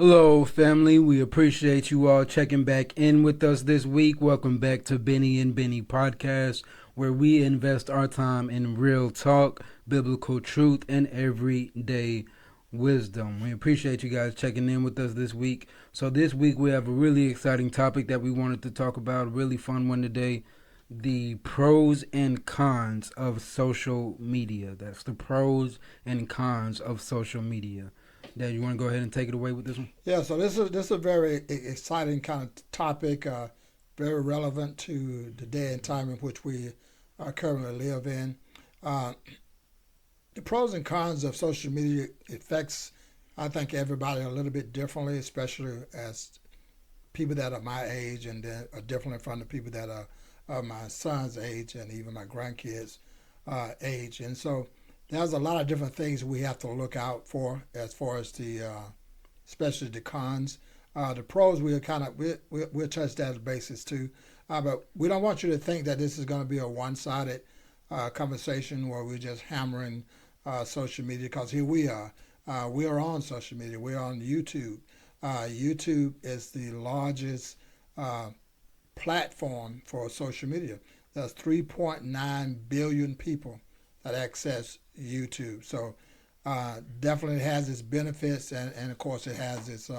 Hello, family. We appreciate you all checking back in with us this week. Welcome back to Bennie and Bennie podcast, where we invest our time in real talk, biblical truth, and everyday wisdom. We appreciate you guys checking in with us this week. So, this week we have a really exciting topic that we wanted to talk about, a really fun one today. The pros and cons of social media. That's the pros and cons of social media. Dad, you want to go ahead and take it away with this one? Yeah, so this is a very exciting kind of topic, very relevant to the day and time in which we currently live in. Uh, the pros and cons of social media affects, I think, everybody a little bit differently, especially as people that are my age and then are different from the people that are my son's age and even my grandkids' age. And so there's a lot of different things we have to look out for as far as especially the cons. The pros we'll touch that as basis too, but we don't want you to think that this is going to be a one-sided conversation where we're just hammering social media because here we are. We are on social media. We're on YouTube. YouTube is the largest uh, platform for social media. There's 3.9 billion people that access YouTube. So definitely has its benefits and of course it has its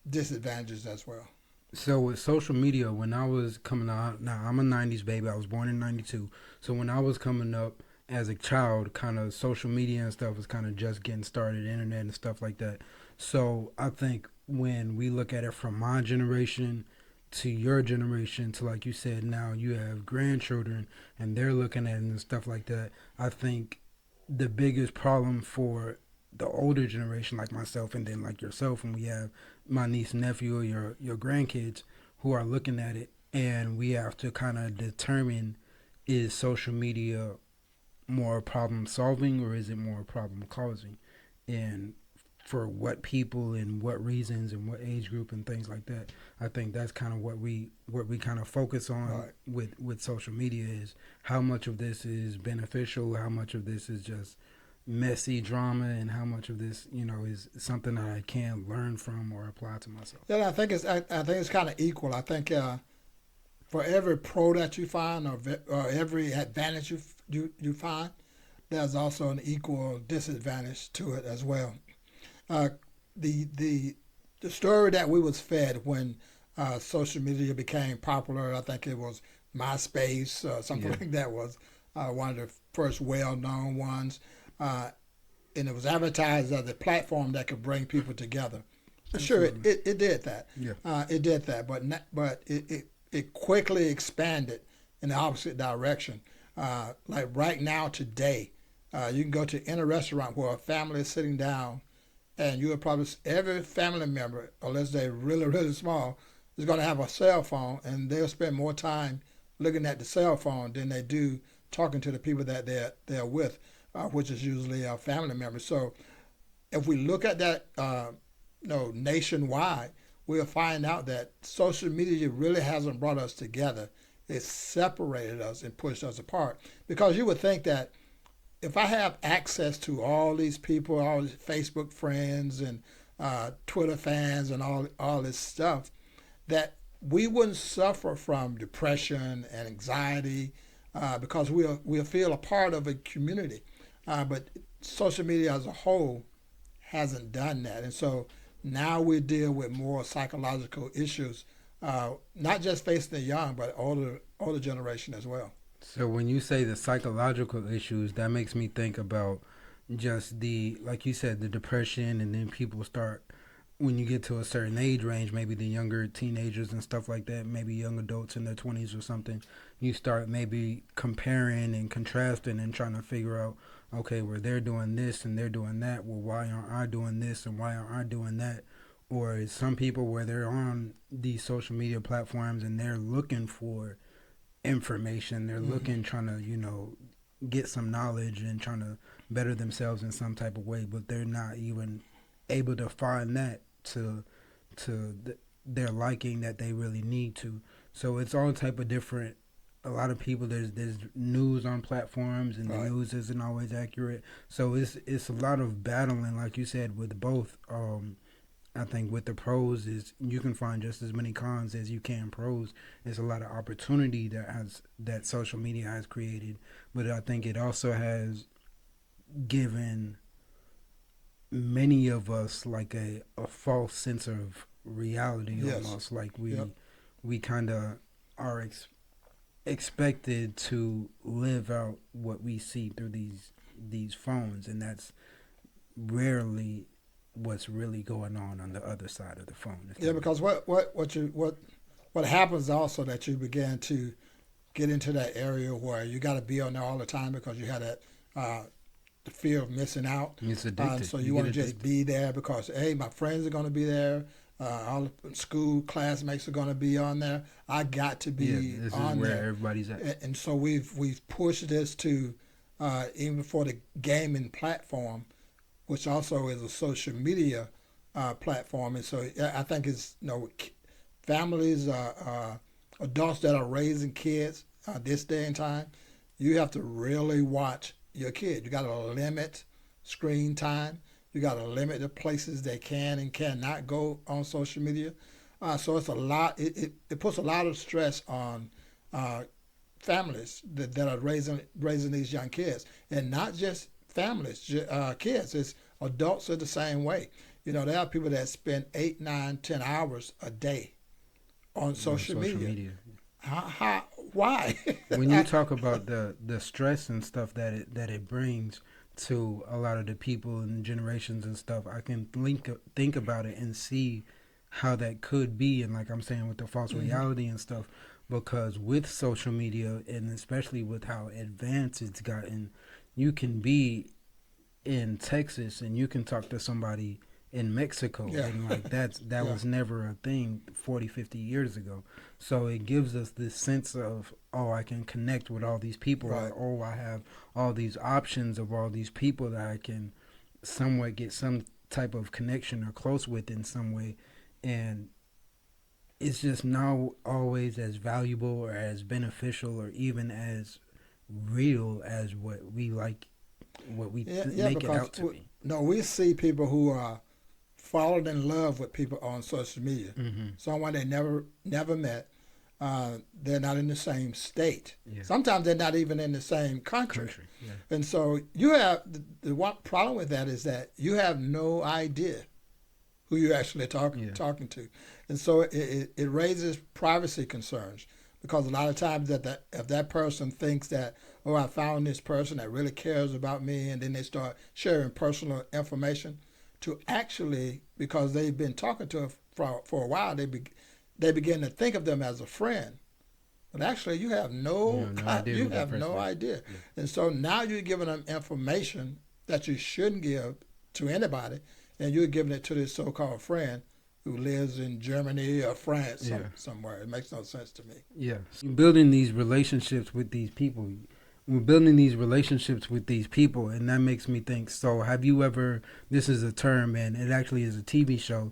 disadvantages as well. So with social media, when I was coming out, now I'm a '90s baby. I was born in '92. So when I was coming up as a child, kind of social media and stuff was kind of just getting started, internet and stuff like that. So I think when we look at it from my generation to your generation to, like you said, now you have grandchildren and they're looking at it and stuff like that. I think the biggest problem for the older generation like myself and then like yourself, and we have my niece and nephew or your grandkids who are looking at it, and we have to kind of determine, is social media more problem solving or is it more problem causing, and for what people and what reasons and what age group and things like that. I think that's kind of what we kind of focus on Right. with social media, is how much of this is beneficial, how much of this is just messy drama, and how much of this is something that I can learn from or apply to myself. Yeah, I think it's kind of equal. I think for every pro that you find or every advantage you find, there's also an equal disadvantage to it as well. Uh, the the the story that we was fed when social media became popular, I think it was MySpace, something Yeah, like that was one of the first well-known ones, uh, and it was advertised as a platform that could bring people together. Sure, absolutely. it did that. Yeah. It did that, but it quickly expanded in the opposite direction. Like right now, today, you can go to any restaurant where a family is sitting down and you would probably every family member, unless they're really really small, is going to have a cell phone, and they'll spend more time looking at the cell phone than they do talking to the people that they're with, which is usually a family member. So if we look at that, nationwide, we'll find out that social media really hasn't brought us together. It's separated us and pushed us apart. Because you would think that if I have access to all these people, all these Facebook friends and Twitter fans and all this stuff, that we wouldn't suffer from depression and anxiety because we'll feel a part of a community. But social media as a whole hasn't done that, and so now we deal with more psychological issues, not just facing the young, but older generation as well. So when you say the psychological issues, that makes me think about just the, like you said, the depression, and then people start, when you get to a certain age range, maybe the younger teenagers and stuff like that, maybe young adults in their 20s or something, you start maybe comparing and contrasting and trying to figure out, okay, well, they're doing this and they're doing that. Well, why aren't I doing this and why aren't I doing that? Or some people where they're on these social media platforms and they're looking for information, they're Mm-hmm. looking, trying to, get some knowledge and trying to better themselves in some type of way, but they're not even able to find that to their liking that they really need to. So it's all type of different. A lot of people, there's news on platforms and the Right. news isn't always accurate. So it's a lot of battling, like you said, with both. I think with the pros is you can find just as many cons as you can pros. There's a lot of opportunity that social media has created, but I think it also has given many of us like a false sense of reality, Yes. almost like Yep. we kind of are expected to live out what we see through these phones, and that's rarely what's really going on the other side of the phone. If Yeah, that makes because what happens also that you begin to get into that area where you got to be on there all the time because you have that uh, the fear of missing out. it's And addicted. so You you get want to just addicted. be there because, hey, my friends are going to be there. All the school classmates are going to be on there. I got to Yeah, be this is on where there. everybody's at. And so we've pushed this to even for the gaming platform, which also is a social media platform. And so I think it's families, adults that are raising kids this day and time, you have to really watch your kid. You got to limit screen time. You got to limit the places they can and cannot go on social media. So it's a lot. It puts a lot of stress on uh, families that are raising these young kids, and not just families, kids. It's adults are the same way. There are people that spend 8, 9, 10 hours a day on On social social media. media. How why? When you talk about the stress and stuff that it brings to a lot of the people and generations and stuff, I can think about it and see how that could be, and like I'm saying with the false hmm reality and stuff, because with social media and especially with how advanced it's gotten, you can be in Texas and you can talk to somebody in Mexico, Yeah, and like that yeah, was never a thing 40, 50 years ago. So it gives us this sense of, oh, I can connect with all these people, or right. oh, I have all these options of all these people that I can somewhat get some type of connection or close with in some way. And it's just not always as valuable or as beneficial or even as real as what we Yeah, yeah. make it Because out to be. no, we see people who are falling in love with people on social media. Mm-hmm. Someone they never met. They're not in the same state. Yeah. Sometimes they're not even in the same country. Country. Yeah. And so you have the one problem with that is that you have no idea who you're actually Yeah. talking to, and so it raises privacy concerns because a lot of times that if that person thinks that, oh, I found this person that really cares about me, and then they start sharing personal information to actually, because they've been talking to them for a while, they begin to think of them as a friend. But actually, You have no idea you who that have person no is. idea, Yeah. and so now you're giving them information that you shouldn't give to anybody, and you're giving it to this so-called friend who lives in Germany or France Yeah. somewhere. It makes no sense to me. Yeah. You're building these relationships with these people. We're building these relationships with these people, and that makes me think. So, have you ever? This is a term, and it actually is a TV show,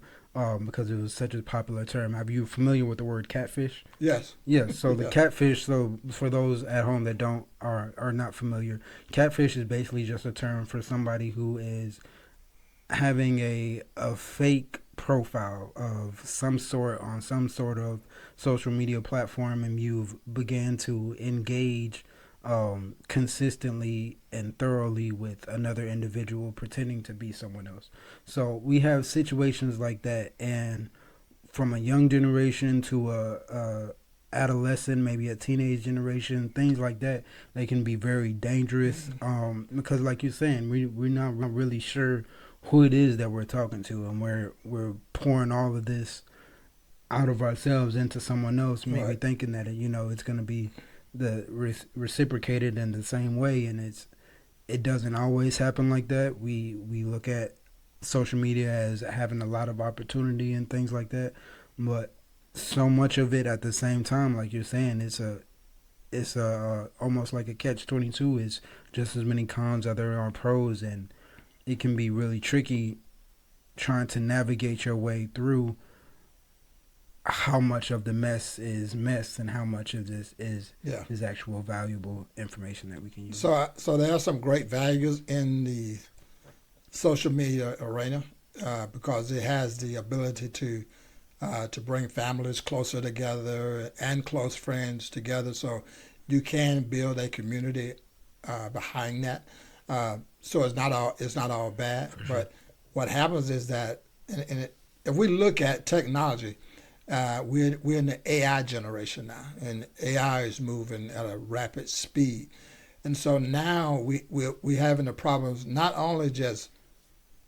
because it was such a popular term. Have you familiar with the word catfish? Yes. Yeah, so the Yeah. catfish, so for those at home that don't are not familiar, catfish is basically just a term for somebody who is having a fake profile of some sort on some sort of social media platform, and you've began to engage consistently and thoroughly with another individual pretending to be someone else. So we have situations like that, and from a young generation to a adolescent, maybe a teenage generation, things like that, they can be very dangerous. Because like you're saying, we're not really sure who it is that we're talking to, and we're pouring all of this out of ourselves into someone else, maybe Right. thinking that it's going to be reciprocated in the same way, and it doesn't always happen like that. We look at social media as having a lot of opportunity and things like that, but so much of it at the same time, like you're saying, it's a almost like a catch 22. Is just as many cons as there are pros, and it can be really tricky trying to navigate your way through how much of the mess is mess and how much of this Yeah. is actual valuable information that we can use. So there are some great values in the social media arena. because it has the ability to bring families closer together and close friends together. So you can build a community behind that. So it's not all bad. For sure. But what happens is that if we look at technology, we're in the AI generation now, and AI is moving at a rapid speed. And so now we having the problems not only just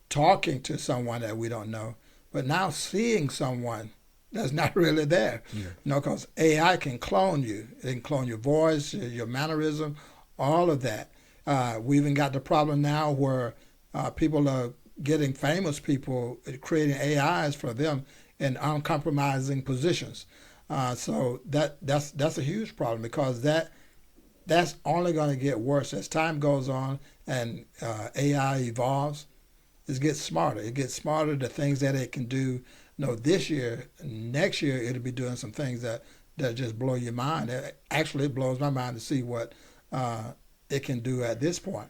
talking to someone that we don't know, but now seeing someone that's not really there. Yeah. Because AI can clone you. It can clone your voice, your mannerism, all of that. We even got the problem now where people are getting famous people, creating AIs for them in uncompromising positions. So that's a huge problem because that's only going to get worse as time goes on and AI evolves. It gets smarter. It gets smarter. The things that it can do. This year, next year, it'll be doing some things that just blow your mind. Actually, it blows my mind to see what it can do at this point.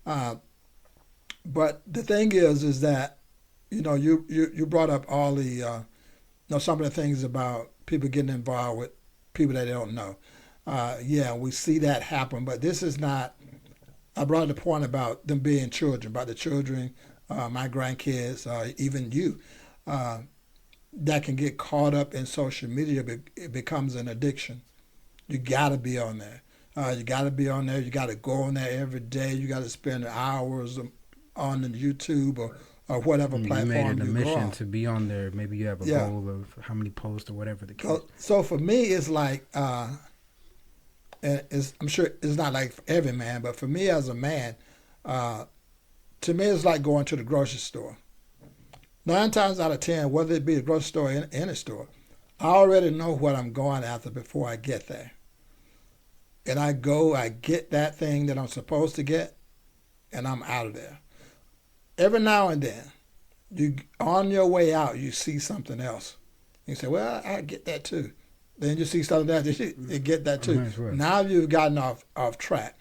Uh, but the thing is that you brought up all the some of the things about people getting involved with people that they don't know. Yeah, we see that happen, but this is not. I brought the point about them being children, about the children, my grandkids, even you, uh, that can get caught up in social media. It becomes an addiction. You got to be on there. You got to be on there. You got to go on there every day. You got to spend hours on the YouTube or whatever You made platform it a you go mission on. to be on there. Maybe you have a Yeah. goal of how many posts or whatever the case. So for me, it's like, and I'm sure it's not like for every man, but for me as a man, uh, to me, it's like going to the grocery store. 9 times out of 10, whether it be a grocery store or any store, I already know what I'm going after before I get there. And I go, I get that thing that I'm supposed to get, and I'm out of there. Every now and then, you on your way out, you see something else. You say, "Well, I get that too." Then you see something else, you get that too. That's right. Now you've gotten off track.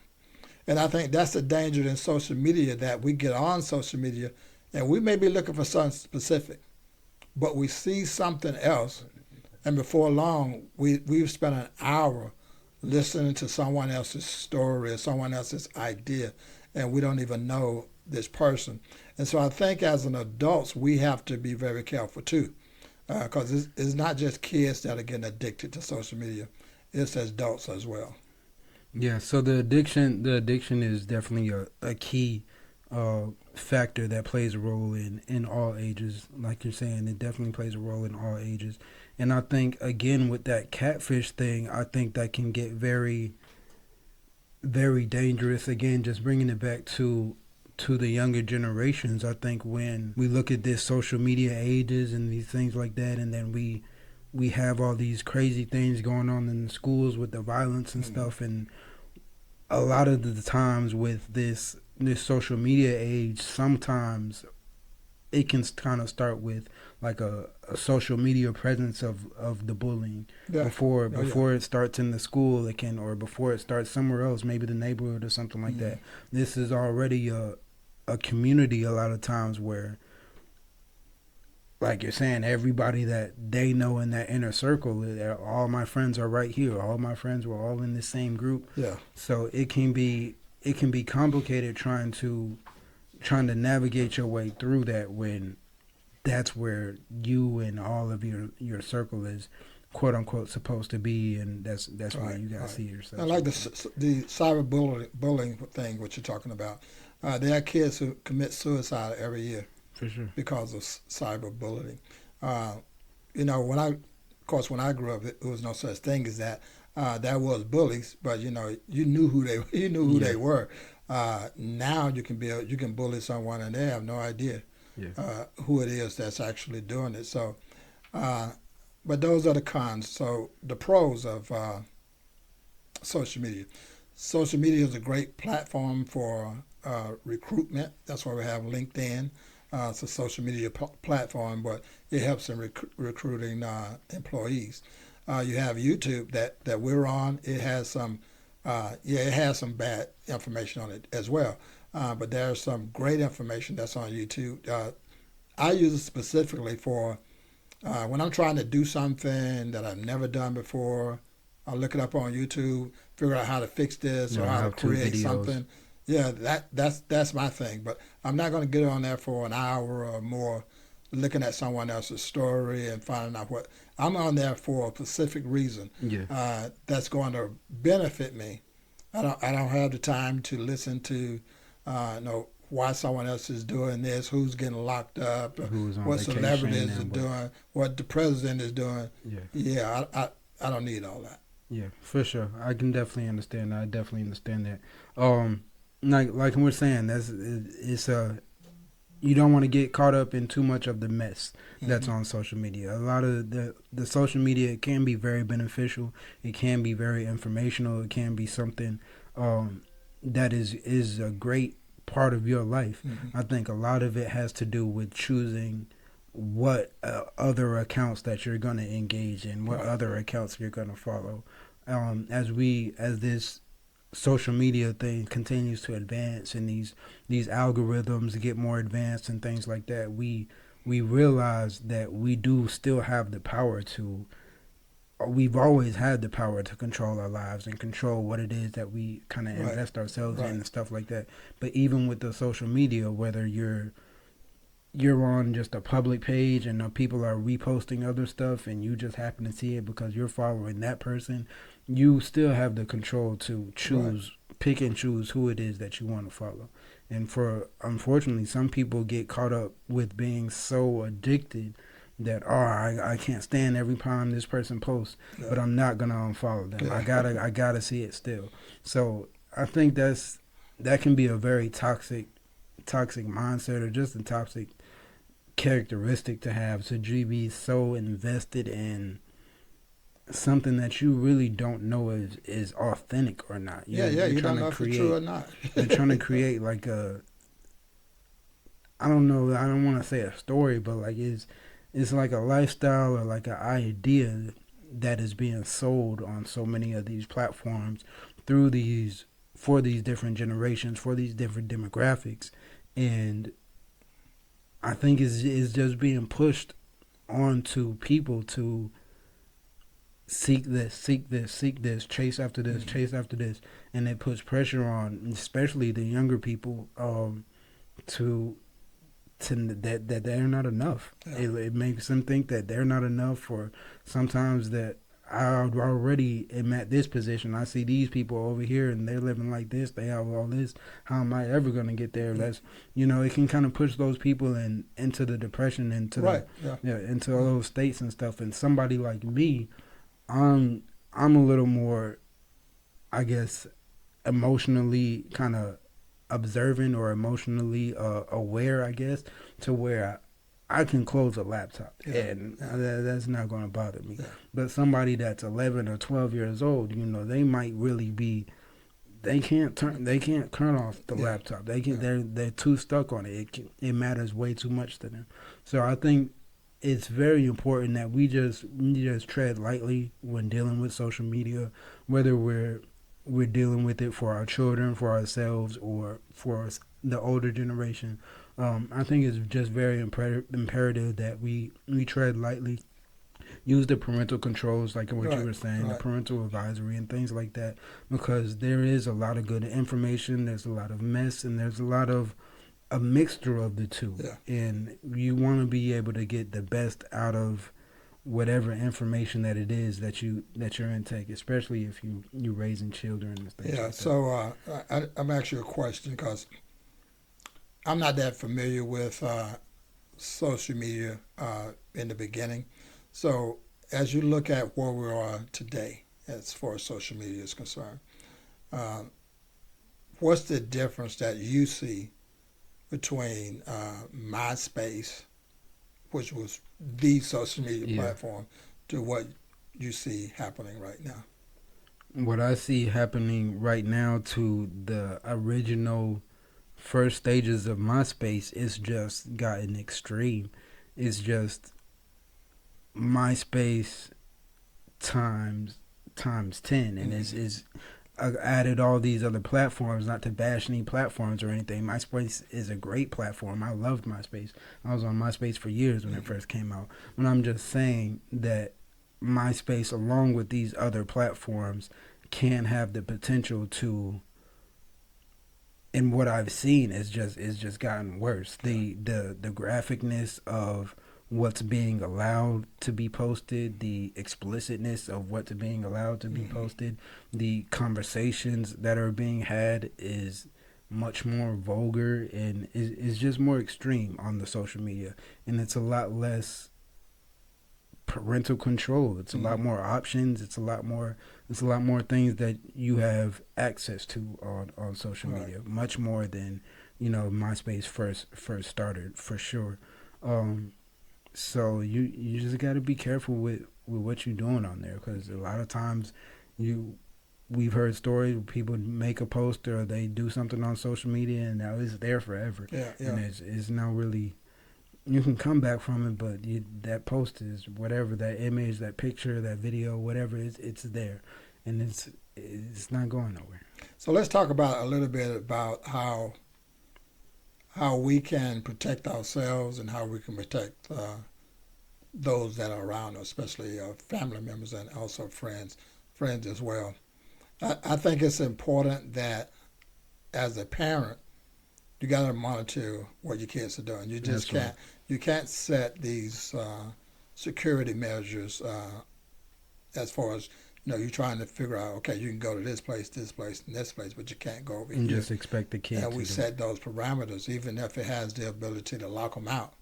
And I think that's the danger in social media that we get on social media and we may be looking for something specific, but we see something else, and before long, we've spent an hour listening to someone else's story or someone else's idea, and we don't even know this person. And so I think as an adults, we have to be very careful too, because it's not just kids that are getting addicted to social media; it's adults as well. Yeah, so the addiction is definitely a key factor that plays a role in all ages. Like you're saying, it definitely plays a role in all ages. And I think again with that catfish thing, I think that can get very, very dangerous. Again, just bringing it back to the younger generations. I think when we look at this social media ages and these things like that, and then we have all these crazy things going on in the schools with the violence and stuff, and a lot of the times with this social media age, sometimes it can kind of start with like a social media presence of the bullying Yeah. before Oh, yeah. before it starts in the school. It can, or before it starts somewhere else, maybe the neighborhood or something like that. This is already a community a lot of times where, like you're saying, everybody that they know in that inner circle, all my friends are right here. All my friends were all in the same group. Yeah. So it can be complicated trying to navigate your way through that when that's where you and all of your circle is quote unquote supposed to be, and that's where Right. you gotta Right. see yourself. I like the cyberbullying thing, what you're talking about. There are kids who commit suicide every year For sure. because of cyberbullying. Uh, when I grew up, there was no such thing as that. There was bullies, but you knew who they you knew who Yeah. they were. Now you can bully someone and they have no idea Yeah. who it is that's actually doing it. So, uh, but those are the cons. So the pros of social media. Social media is a great platform for recruitment. That's why we have LinkedIn. It's a social media platform, but it helps in recruiting employees. You have YouTube that we're on. It has it has some bad information on it as well. But there's some great information that's on YouTube. I use it specifically for when I'm trying to do something that I've never done before. I'll look it up on YouTube, figure out how to fix this You or know, how to how to create videos. something. Yeah, that's my thing. But I'm not going to get on there for an hour or more looking at someone else's story and finding out what I'm on there for a specific reason Yeah. that's going to benefit me. I don't have the time to listen to why someone else is doing this, who's getting locked up, Who was on what vacation celebrities are and what. doing, what the president is doing. Yeah. Yeah, I don't need all that. Yeah, for sure. I can definitely understand that. I definitely understand that. Like we're saying, it's a you don't want to get caught up in too much of the mess that's Hmm. on social media. A lot of the social media can be very beneficial. It can be very informational. It can be something um, that is a great part of your life. Hmm. I think a lot of it has to do with choosing what other accounts that you're going to engage in, what Right, other accounts you're going to follow. As this social media thing continues to advance and these algorithms get more advanced and things like that, we realize that we do still have the power to we've always had the power to control our lives and control what it is that we kind of right, invest ourselves in right. and stuff like that. But even with the social media, whether you're on just a public page and people are reposting other stuff and you just happen to see it because you're following that person, you still have the control to Right. pick and choose who it is that you want to follow. And for unfortunately, some people get caught up with being so addicted that I can't stand every time this person posts, Yeah. but I'm not gonna unfollow them. Yeah. I gotta see it still. So I think that can be a very toxic mindset or just a toxic characteristic to have to be so invested in something that you really don't know is authentic or not. Yeah, yeah. You're You trying don't to know if it's true or create not. you're trying to create like a I don't know, I don't want to say a story, but like it's like a lifestyle or like an idea that is being sold on so many of these platforms through these for these different generations, for these different demographics. And I think is just being pushed onto people to seek this, Mhm. chase after this, and it puts pressure on, especially the younger people, to that they're not enough. Yeah. It makes them think that they're not enough, or sometimes that I already am at this position. I see these people over here and they're living like this. They have all this. How am I ever going to get there? Mm. That's it can kind of push those people into the depression, into the Right. Yeah. into all Mm. those states and stuff. And somebody like me, I'm a little more, I guess, emotionally kind of observant or emotionally aware, I guess, to where I can close a laptop Yeah. and Yeah. that's not going to bother me. Yeah. But somebody that's 11 or 12 years old, they might really be. They can't turn off the Yeah. laptop. They can Yeah. they're too stuck on it. It matters way too much to them. So I think it's very important that we just tread lightly when dealing with social media, whether we're dealing with it for our children, for ourselves, or for the older generation. I think it's just very imperative that we tread lightly, use the parental controls, like what you Right. were saying, the Right. parental advisory and things like that, because there is a lot of good information, there's a lot of mess, and there's a lot of a mixture of the two, Yeah. and you want to be able to get the best out of whatever information that it is that you're intake, especially if you're raising children and things Yeah. like that. So I'm asking you a question because I'm not that familiar with social media in the beginning. So as you look at where we are today, as far as social media is concerned, uh, what's the difference that you see between MySpace, which was the social media Yeah, platform, to what you see happening right now? what I see happening right now to the original first stages of MySpace is just gotten extreme. It's just MySpace times 10, and Mm-hmm. is added all these other platforms, not to bash any platforms or anything. MySpace is a great platform. I loved MySpace. I was on MySpace for years when it first came out. But I'm just saying that MySpace, along with these other platforms, can have the potential to, and what I've seen is just gotten worse. The graphicness of what's being allowed to be posted, the explicitness of what's being allowed to be posted, the conversations that are being had is much more vulgar and is just more extreme on the social media, and it's a lot less parental control. It's a lot more options. It's a lot more things that you have access to on social media. Much more than MySpace first started, for sure. So you just got to be careful with what you're doing on there, because a lot of times we've heard stories where people make a post or they do something on social media and now it's there forever. And it's not really, you can come back from it, but that post is whatever, that image, that picture, that video, whatever, it's there, and it's not going nowhere. So let's talk about a little bit about how we can protect ourselves and how we can protect those that are around us, especially family members and also friends as well. I think it's important that as a parent, you got to monitor what your kids are doing. You just can't set these security measures as far as you're trying to figure out. Okay, you can go to this place, and this place, but you can't go over and here. Just expect the kids. And we set those parameters, even if it has the ability to lock them out.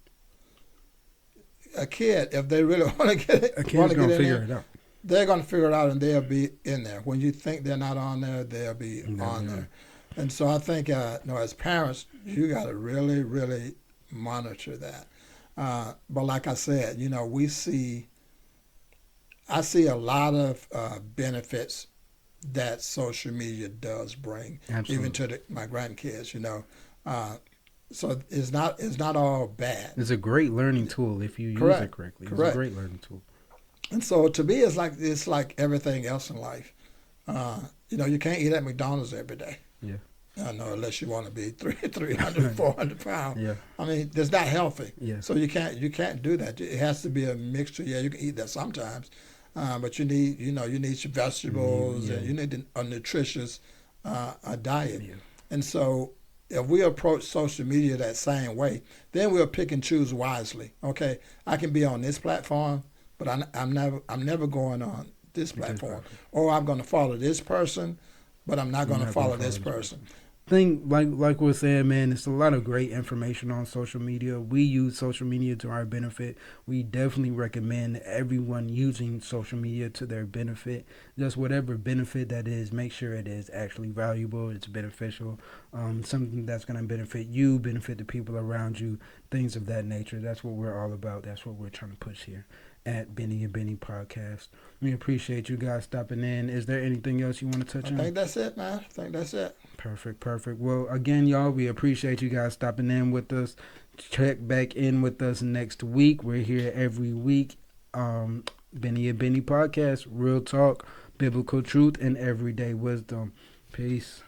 A kid, if they really want to get it, figure it out. They're going to figure it out, and they'll be in there. When you think they're not on there, they'll be on there. And so I think, as parents, you got to really, really monitor that. But like I said, I see a lot of benefits that social media does bring, even to my grandkids. So it's not all bad. It's a great learning tool if you use it correctly. It's a great learning tool. And so to me, it's like everything else in life. You can't eat at McDonald's every day. Yeah. Unless you want to be 300, 400 pounds. Yeah. I mean, that's not healthy. Yeah. So you can't do that. It has to be a mixture. Yeah, you can eat that sometimes, but you need your vegetables and you need a nutritious diet. Yeah. And so if we approach social media that same way, then we'll pick and choose wisely. Okay, I can be on this platform, but I'm never going on this platform, or I'm going to follow this person, but I'm not going to follow this person. Thing like we're saying, man, it's a lot of great information on social media. We use social media to our benefit. We definitely recommend everyone using social media to their benefit. Just whatever benefit that is, make sure it is actually valuable, it's beneficial, something that's going to benefit you, benefit the people around you, things of that nature. That's what we're all about. That's what we're trying to push here at Bennie and Bennie Podcast. We appreciate you guys stopping in. Is there anything else you want to touch on? I think that's it, man. I think that's it. Perfect. Well, again, y'all, we appreciate you guys stopping in with us. Check back in with us next week. We're here every week. Bennie and Bennie Podcast, real talk, biblical truth, and everyday wisdom. Peace.